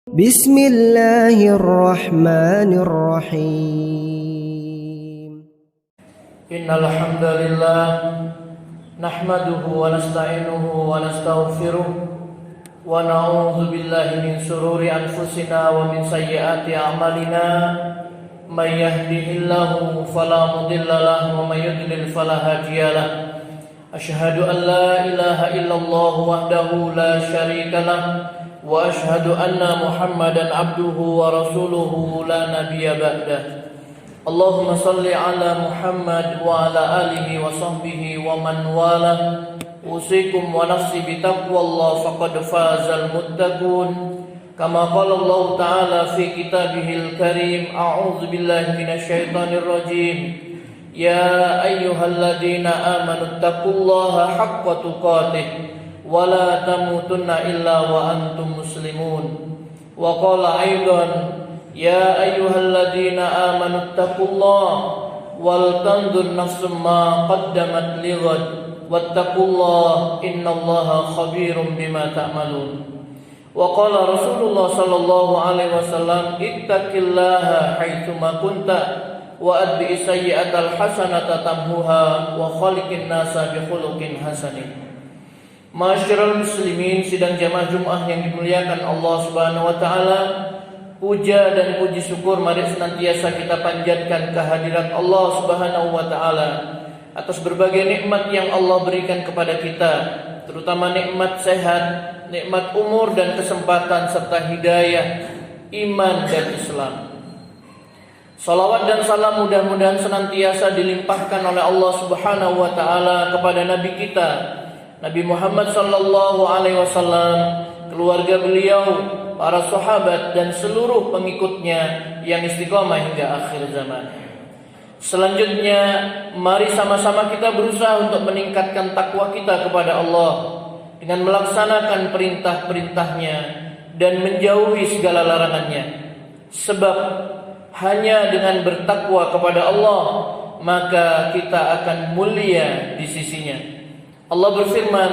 Bismillahirrahmanirrahim. Innal hamdalillah nahmaduhu wa nasta'inuhu wa nastaghfiruh wa na'udzu billahi min shururi anfusina wa min sayyiati a'malina may yahdihillahu fala mudilla lahu wa may yudlil fala hadiya lahu. Asyhadu an la ilaha illallah wahdahu la syarika lahu wa asyhadu anna Muhammadan abduhu wa rasuluhu la nabiyya ba'dah. Allahumma salli ala Muhammad wa ala alihi wa sahbihi wa man wala. Usikum wa nafsi bitaqwallah faqad fazal muttaqun. Kama qala Allah ta'ala fi kitabihil karim. A'udzu billahi minasy syaithanir rajim. Ya ayyuhalladzina amanu taqullaha haqqa tuqatih wa la tamutunna illa wa antum muslimun. Wa qala aidan ya ayyuhalladzina amanu taqullaha wal tanzur nafsum ma qaddamat lighad wattaqullaha innallaha khabirum bima ta'malun. Wa qala Rasulullah sallallahu alaihi wasallam ittaqillaha haitsu ma kunta wa adbi sayyi'atal hasanata tamhuha wa khaliqin nasa bi khuluqin hasanin. Masyarul muslimin, sidang jamaah Jumat yang dimuliakan Allah Subhanahu wa taala, puja dan puji syukur mari senantiasa kita panjatkan kehadirat Allah Subhanahu wa taala atas berbagai nikmat yang Allah berikan kepada kita, terutama nikmat sehat, nikmat umur dan kesempatan serta hidayah, iman dan Islam. Salawat dan salam mudah-mudahan senantiasa dilimpahkan oleh Allah Subhanahu wa taala kepada nabi kita Nabi Muhammad sallallahu alaihi wasallam, keluarga beliau, para sahabat dan seluruh pengikutnya yang istiqomah hingga akhir zaman. Selanjutnya, mari sama-sama kita berusaha untuk meningkatkan takwa kita kepada Allah dengan melaksanakan perintah-perintahnya dan menjauhi segala larangannya. Sebab hanya dengan bertakwa kepada Allah maka kita akan mulia di sisinya. Allah berfirman,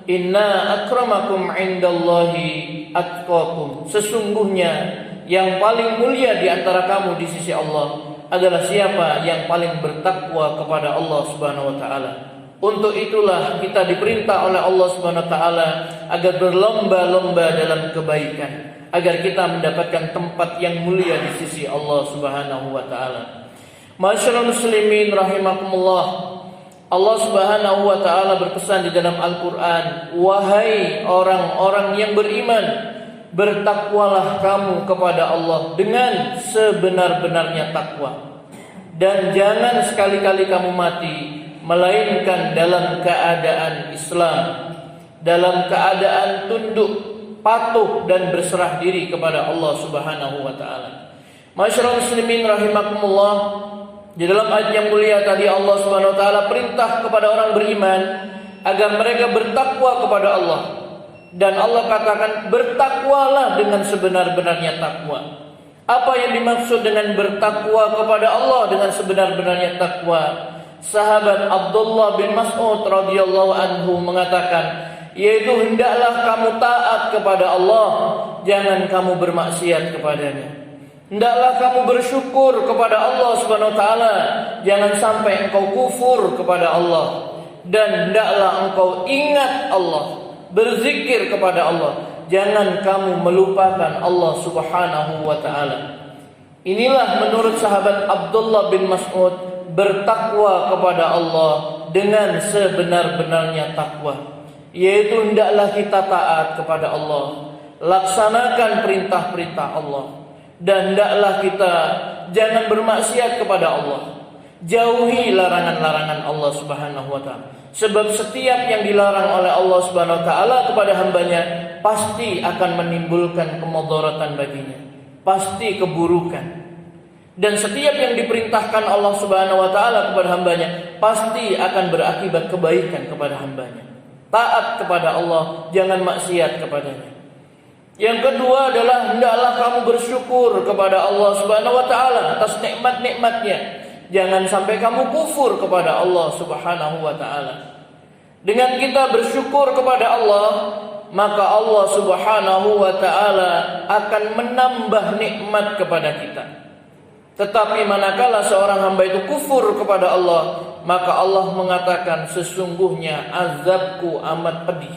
Inna akramakum indallahi atqakum. Sesungguhnya yang paling mulia di antara kamu di sisi Allah adalah siapa yang paling bertakwa kepada Allah Subhanahu wa taala. Untuk itulah kita diperintah oleh Allah Subhanahu wa taala agar berlomba-lomba dalam kebaikan, agar kita mendapatkan tempat yang mulia di sisi Allah Subhanahu wa taala. Masyarul muslimin rahimakumullah. Allah Subhanahu wa taala berpesan di dalam Al-Qur'an, wahai orang-orang yang beriman, bertakwalah kamu kepada Allah dengan sebenar-benarnya takwa, dan jangan sekali-kali kamu mati melainkan dalam keadaan Islam, dalam keadaan tunduk, patuh dan berserah diri kepada Allah Subhanahu wa taala. Masyarul muslimin rahimakumullah. Di dalam ayat yang mulia tadi Allah Subhanahu wa taala perintah kepada orang beriman agar mereka bertakwa kepada Allah. Dan Allah katakan bertakwalah dengan sebenar-benarnya takwa. Apa yang dimaksud dengan bertakwa kepada Allah dengan sebenar-benarnya takwa? Sahabat Abdullah bin Mas'ud radhiyallahu anhu mengatakan, yaitu hendaklah kamu taat kepada Allah, jangan kamu bermaksiat kepadanya. Hendaklah kamu bersyukur kepada Allah Subhanahu wa taala, jangan sampai engkau kufur kepada Allah. Dan hendaklah engkau ingat Allah, berzikir kepada Allah, jangan kamu melupakan Allah Subhanahu wa taala. Inilah menurut sahabat Abdullah bin Mas'ud bertakwa kepada Allah dengan sebenar-benarnya takwa, yaitu hendaklah kita taat kepada Allah, laksanakan perintah-perintah Allah. Dan hendaklah kita jangan bermaksiat kepada Allah, jauhi larangan-larangan Allah Subhanahu wa taala. Sebab setiap yang dilarang oleh Allah Subhanahu wa taala kepada hambanya pasti akan menimbulkan kemudaratan baginya, pasti keburukan. Dan setiap yang diperintahkan Allah Subhanahu wa taala kepada hambanya pasti akan berakibat kebaikan kepada hambanya. Taat kepada Allah, jangan maksiat kepadanya. Yang kedua adalah hendaklah kamu bersyukur kepada Allah Subhanahu wa taala atas nikmat-nikmatnya. Jangan sampai kamu kufur kepada Allah Subhanahu wa taala. Dengan kita bersyukur kepada Allah, maka Allah Subhanahu wa taala akan menambah nikmat kepada kita. Tetapi manakala seorang hamba itu kufur kepada Allah, maka Allah mengatakan sesungguhnya azabku amat pedih.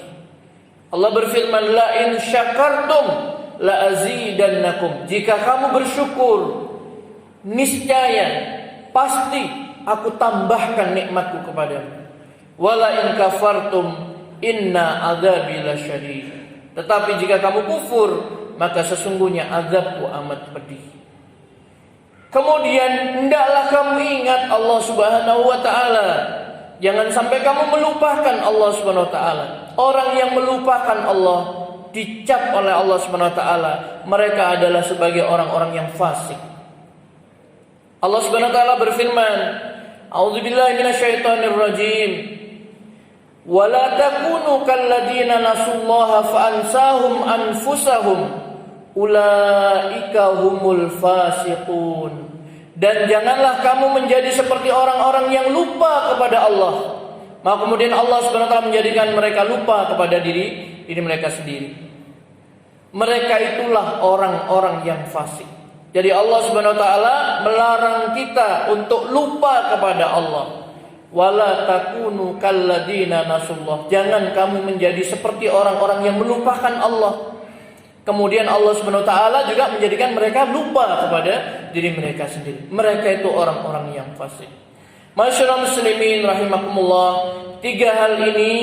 Allah berfirman, la in syakartum la azidannakum. Jika kamu bersyukur, niscaya pasti aku tambahkan nikmatku kepadamu. Wala in kafartum inna azabi lasyadid. Tetapi jika kamu kufur, maka sesungguhnya azabku amat pedih. Kemudian hendaklah kamu ingat Allah Subhanahu wa taala. Jangan sampai kamu melupakan Allah Subhanahu wa taala. Orang yang melupakan Allah dicap oleh Allah Subhanahu wa taala, mereka adalah sebagai orang-orang yang fasik. Allah Subhanahu wa taala berfirman, A'udzubillahi minasyaitonir rajim. Wala takunu kalladzina nasullaha fa'ansahum anfusahum ulaika humul fasiqun. Dan janganlah kamu menjadi seperti orang-orang yang lupa kepada Allah. Maka kemudian Allah Subhanahu wa taala menjadikan mereka lupa kepada diri mereka sendiri. Mereka itulah orang-orang yang fasik. Jadi Allah Subhanahu wa taala melarang kita untuk lupa kepada Allah. Wala takunu kalladzina nasullah. Jangan kamu menjadi seperti orang-orang yang melupakan Allah. Kemudian Allah Subhanahu wa taala juga menjadikan mereka lupa kepada diri mereka sendiri. Mereka itu orang-orang yang fasik. Masyaallah muslimin rahimakumullah, 3 hal ini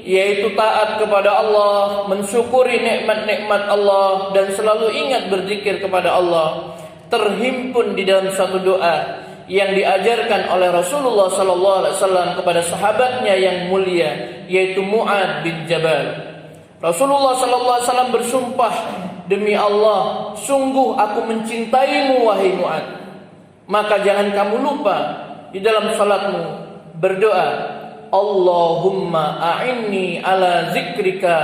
yaitu taat kepada Allah, mensyukuri nikmat-nikmat Allah, dan selalu ingat berzikir kepada Allah, terhimpun di dalam satu doa yang diajarkan oleh Rasulullah sallallahu alaihi wasallam kepada sahabatnya yang mulia, yaitu Mu'ad bin Jabal. Rasulullah sallallahu alaihi wasallam bersumpah, demi Allah, sungguh aku mencintaimu wahai Mu'ad. Maka jangan kamu lupa di dalam salatmu berdoa, Allahumma a'inni ala zikrika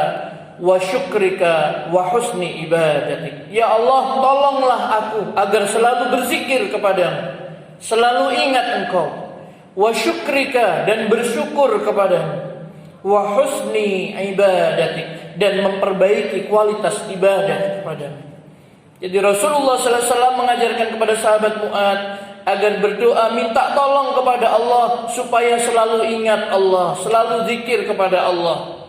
wa syukrika wa husni ibadatik. Ya Allah, tolonglah aku agar selalu berzikir kepadamu, selalu ingat engkau, wa syukrika, dan bersyukur kepadamu, wa husni ibadatik, dan memperbaiki kualitas ibadah kepadamu. Jadi Rasulullah sallallahu alaihi wasallam mengajarkan kepada sahabat Mu'ad agar berdoa minta tolong kepada Allah supaya selalu ingat Allah, selalu zikir kepada Allah,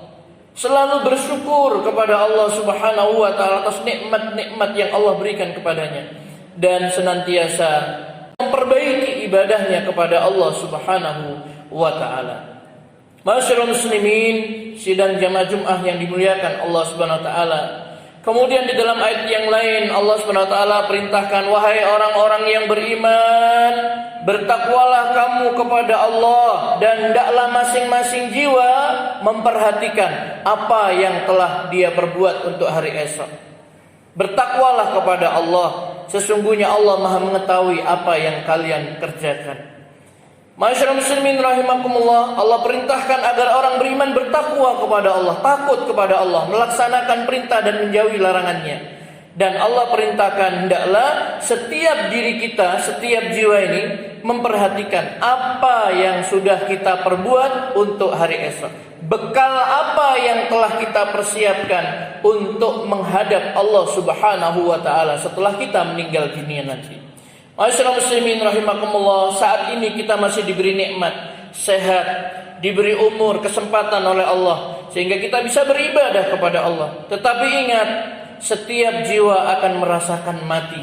selalu bersyukur kepada Allah Subhanahu wa taala atas nikmat-nikmat yang Allah berikan kepadanya, dan senantiasa memperbaiki ibadahnya kepada Allah Subhanahu wa taala. Masyaallah muslimin, sidang jamaah Jumat yang dimuliakan Allah Subhanahu wa taala. Kemudian di dalam ayat yang lain Allah Subhanahu wa taala perintahkan, wahai orang-orang yang beriman, bertakwalah kamu kepada Allah, dan hendaklah masing-masing jiwa memperhatikan apa yang telah dia perbuat untuk hari esok. Bertakwalah kepada Allah, sesungguhnya Allah Maha mengetahui apa yang kalian kerjakan. Masyaallah muslimin rahimakumullah, Allah perintahkan agar orang beriman bertakwa kepada Allah, takut kepada Allah, melaksanakan perintah dan menjauhi larangannya. Dan Allah perintahkan hendaklah setiap diri kita, setiap jiwa ini memperhatikan apa yang sudah kita perbuat untuk hari esok. Bekal apa yang telah kita persiapkan untuk menghadap Allah Subhanahu wa taala setelah kita meninggal dunia nanti. Masyaallah muslimin rahimakumullah, saat ini kita masih diberi nikmat, sehat, diberi umur, kesempatan oleh Allah sehingga kita bisa beribadah kepada Allah. Tetapi ingat, setiap jiwa akan merasakan mati.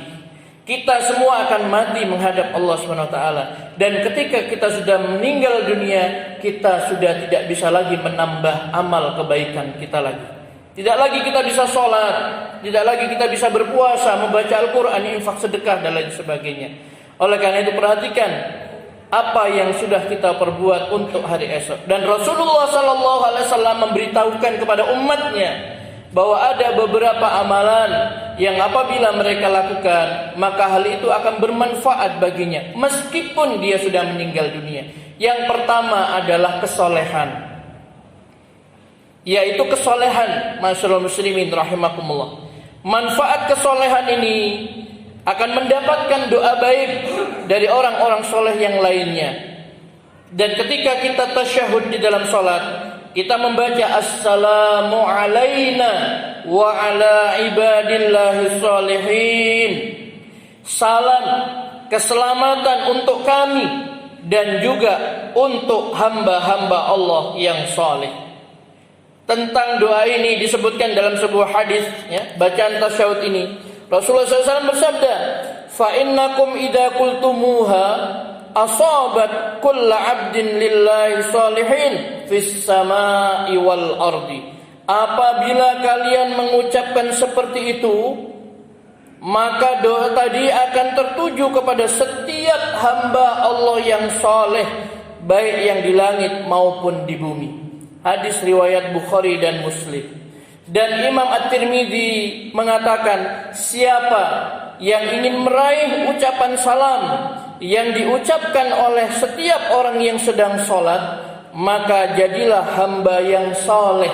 Kita semua akan mati menghadap Allah Subhanahu wa taala, dan ketika kita sudah meninggal dunia, kita sudah tidak bisa lagi menambah amal kebaikan kita lagi. Tidak lagi kita bisa sholat, tidak lagi kita bisa berpuasa, membaca Al-Quran, infak, sedekah, dan lain sebagainya. Oleh karena itu perhatikan apa yang sudah kita perbuat untuk hari esok. Dan Rasulullah sallallahu alaihi wasallam memberitahukan kepada umatnya bahwa ada beberapa amalan yang apabila mereka lakukan, maka hal itu akan bermanfaat baginya meskipun dia sudah meninggal dunia. Yang pertama adalah kesolehan, yaitu kesolehan. Masyaallah muslimin rahimakumullah, manfaat kesolehan ini akan mendapatkan doa baik dari orang-orang soleh yang lainnya. Dan ketika kita tasyahud di dalam sholat, kita membaca assalamu alaina wa ala ibadillahi sholihin. Salam keselamatan untuk kami dan juga untuk hamba-hamba Allah yang saleh. Tentang doa ini disebutkan dalam sebuah hadis, ya, bacaan tasyahud ini. Rasulullah SAW bersabda, "Fa innakum idza qultumuha asabat kulla 'abdin lillahi sholihin fis samai wal ardi." Apabila kalian mengucapkan seperti itu, maka doa tadi akan tertuju kepada setiap hamba Allah yang saleh, baik yang di langit maupun di bumi. Hadis riwayat Bukhari dan Muslim. Dan Imam At-Tirmidzi mengatakan, siapa yang ingin meraih ucapan salam yang diucapkan oleh setiap orang yang sedang sholat, maka jadilah hamba yang saleh.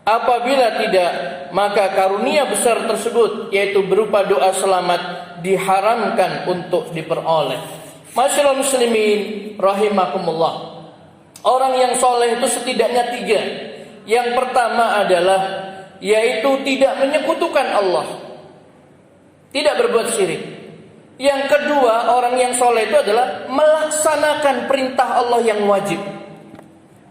Apabila tidak, maka karunia besar tersebut, yaitu berupa doa selamat, diharamkan untuk diperoleh. Masyaallah muslimin rahimakumullah. Orang yang soleh itu setidaknya 3. Yang pertama adalah, yaitu tidak menyekutukan Allah, tidak berbuat syirik. Yang kedua, orang yang soleh itu adalah melaksanakan perintah Allah yang wajib.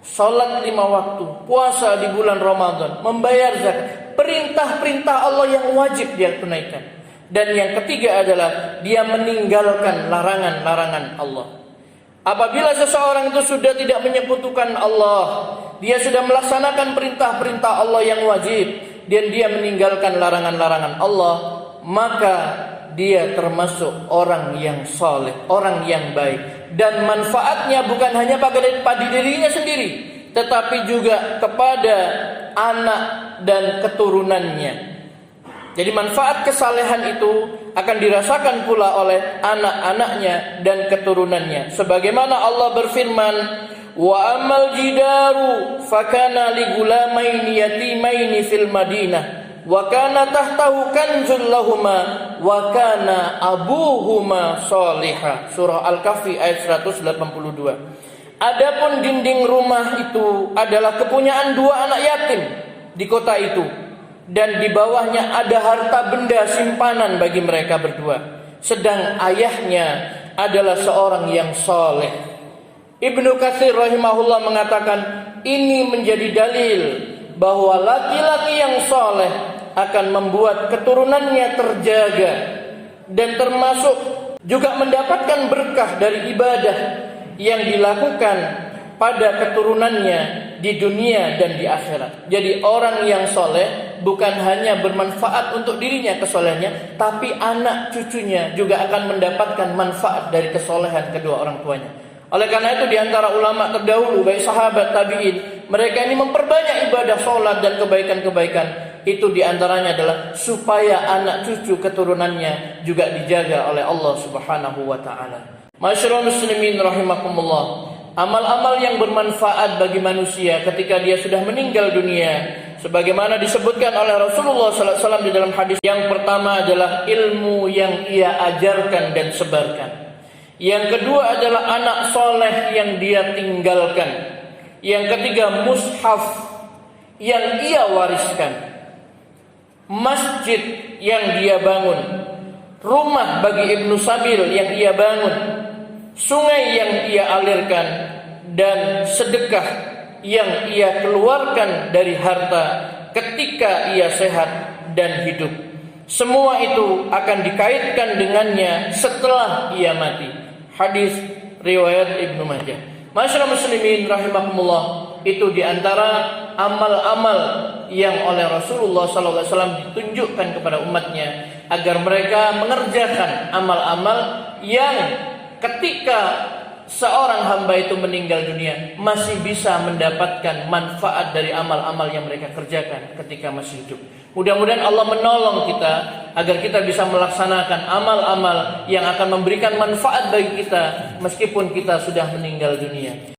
Salat 5 waktu, puasa di bulan Ramadan, membayar zakat, perintah-perintah Allah yang wajib dia tunaikan. Dan yang ketiga adalah dia meninggalkan larangan-larangan Allah. Apabila seseorang itu sudah tidak menyekutukan Allah, dia sudah melaksanakan perintah-perintah Allah yang wajib, dan dia meninggalkan larangan-larangan Allah, maka dia termasuk orang yang saleh, orang yang baik. Dan manfaatnya bukan hanya pada dirinya sendiri, tetapi juga kepada anak dan keturunannya. Jadi manfaat kesalehan itu akan dirasakan pula oleh anak-anaknya dan keturunannya. Sebagaimana Allah berfirman, wa amal jidaru fakana li gulamaini yatimaini fil Madinah wa kana tahtahu kanzul lahuma wa kana abuhuma sholihah. Surah Al-Kahfi ayat 182. Adapun dinding rumah itu adalah kepunyaan 2 anak yatim di kota itu, dan di bawahnya ada harta benda simpanan bagi mereka berdua, sedang ayahnya adalah seorang yang soleh. Ibnu Katsir rahimahullah mengatakan, ini menjadi dalil bahwa laki-laki yang soleh akan membuat keturunannya terjaga, dan termasuk juga mendapatkan berkah dari ibadah yang dilakukan pada keturunannya di dunia dan di akhirat. Jadi orang yang soleh bukan hanya bermanfaat untuk dirinya kesolehannya, tapi anak cucunya juga akan mendapatkan manfaat dari kesolehan kedua orang tuanya. Oleh karena itu, di antara ulama terdahulu, baik sahabat, tabi'in, mereka ini memperbanyak ibadah sholat dan kebaikan-kebaikan. Itu di antaranya adalah supaya anak cucu keturunannya juga dijaga oleh Allah Subhanahu wa taala. Masyaallah muslimin rahimakumullah. Amal-amal yang bermanfaat bagi manusia ketika dia sudah meninggal dunia, sebagaimana disebutkan oleh Rasulullah SAW di dalam hadis. Yang pertama adalah ilmu yang ia ajarkan dan sebarkan. Yang kedua adalah anak soleh yang dia tinggalkan. Yang ketiga, mushaf yang ia wariskan, masjid yang dia bangun, rumah bagi Ibnu Sabil yang ia bangun, sungai yang ia alirkan, dan sedekah yang ia keluarkan dari harta ketika ia sehat dan hidup. Semua itu akan dikaitkan dengannya setelah ia mati. Hadis riwayat Ibnu Majah. Masyaallah muslimin rahimakumullah, itu diantara amal-amal yang oleh Rasulullah SAW ditunjukkan kepada umatnya agar mereka mengerjakan amal-amal yang ketika seorang hamba itu meninggal dunia masih bisa mendapatkan manfaat dari amal-amal yang mereka kerjakan ketika masih hidup. Mudah-mudahan Allah menolong kita agar kita bisa melaksanakan amal-amal yang akan memberikan manfaat bagi kita meskipun kita sudah meninggal dunia.